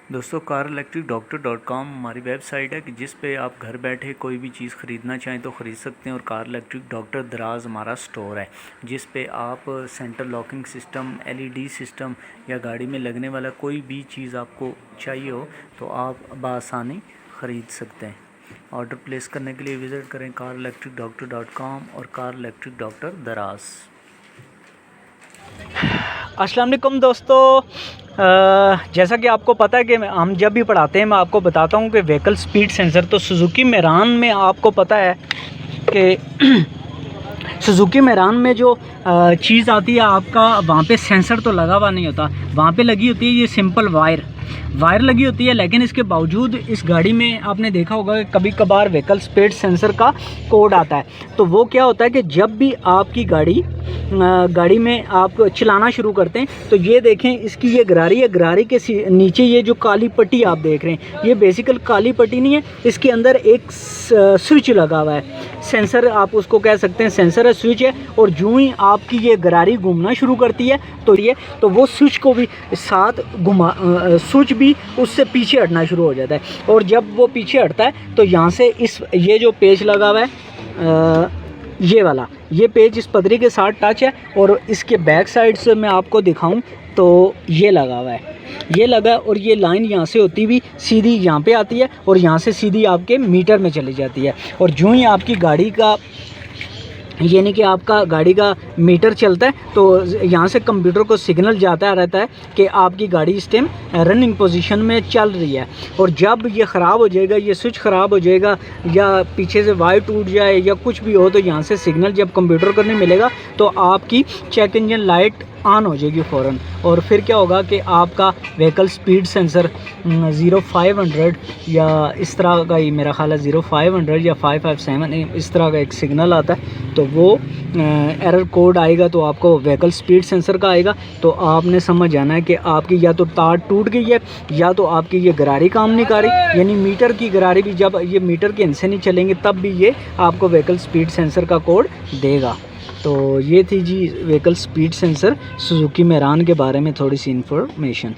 दोस्तों carelectricdoctor.com हमारी website है कि जिस पे आप घर बैठे कोई भी चीज़ ख़रीदना चाहें तो ख़रीद सकते हैं। और कार इलेक्ट्रिक डॉक्टर दराज हमारा स्टोर है जिस पे आप centre locking system, LED system या गाड़ी में लगने वाला कोई भी चीज़ आपको चाहिए हो तो आप बआसानी ख़रीद सकते हैं। ऑर्डर प्लेस करने के लिए विज़िट करें carelectricdoctor.com और कार इलेक्ट्रिक डॉक्टर दराज। अस्सलाम वालेकुम दोस्तों, जैसा कि आपको पता है कि हम जब भी पढ़ाते हैं मैं आपको बताता हूं कि व्हीकल स्पीड सेंसर तो सुजुकी मेरान में आपको पता है कि सुजुकी मेरान में जो चीज़ आती है आपका वहाँ पे सेंसर तो लगा हुआ नहीं होता, वहाँ पे लगी होती है ये सिंपल वायर लगी होती है। लेकिन इसके बावजूद इस गाड़ी में आपने देखा होगा कि कभी कभार व्हीकल स्पीड सेंसर का कोड आता है। तो वो क्या होता है कि जब भी आपकी गाड़ी में आप चलाना शुरू करते हैं तो ये देखें इसकी ये गरारी है, गरारी के नीचे ये जो काली पट्टी आप देख रहे हैं ये बेसिकल काली पट्टी नहीं है, इसके अंदर एक स्विच लगा हुआ है। सेंसर आप उसको कह सकते हैं, सेंसर है, स्विच है। और जो ही आपकी ये गरारी घूमना शुरू करती है तो वो स्विच को भी साथ स्विच भी उससे पीछे हटना शुरू हो जाता है। और जब वो पीछे हटता है तो यहाँ से ये जो पेच लगा हुआ है ये पेज इस पतरी के साथ टच है। और इसके बैक साइड से मैं आपको दिखाऊं तो ये लगा हुआ है, ये लगा। और ये लाइन यहाँ से होती हुई सीधी यहाँ पे आती है और यहाँ से सीधी आपके मीटर में चली जाती है। और जो ही आपकी गाड़ी का यानी कि आपका गाड़ी का मीटर चलता है तो यहाँ से कंप्यूटर को सिग्नल जाता रहता है कि आपकी गाड़ी इस टाइम रनिंग पोजीशन में चल रही है। और जब ये ख़राब हो जाएगा, ये स्विच ख़राब हो जाएगा या पीछे से वायर टूट जाए या कुछ भी हो तो यहाँ से सिग्नल जब कंप्यूटर को नहीं मिलेगा तो आपकी चेक इंजन लाइट ऑन हो जाएगी फ़ौरन। और फिर क्या होगा कि आपका व्हीकल स्पीड सेंसर 0500 या इस तरह का ही मेरा ख्याल है 0500 या 557 इस तरह का एक सिग्नल आता है तो वो एरर कोड आएगा तो आपको व्हीकल स्पीड सेंसर का आएगा। तो आपने समझ जाना है कि आपकी या तो तार टूट गई है या तो आपकी ये गरारी काम नहीं कर रही, यानी मीटर की गरारी भी जब ये मीटर के हिस्से नहीं चलेंगे तब भी ये आपको व्हीकल स्पीड सेंसर का कोड देगा। तो ये थी जी व्हीकल स्पीड सेंसर सुजुकी मेरान के बारे में थोड़ी सी इन्फॉर्मेशन।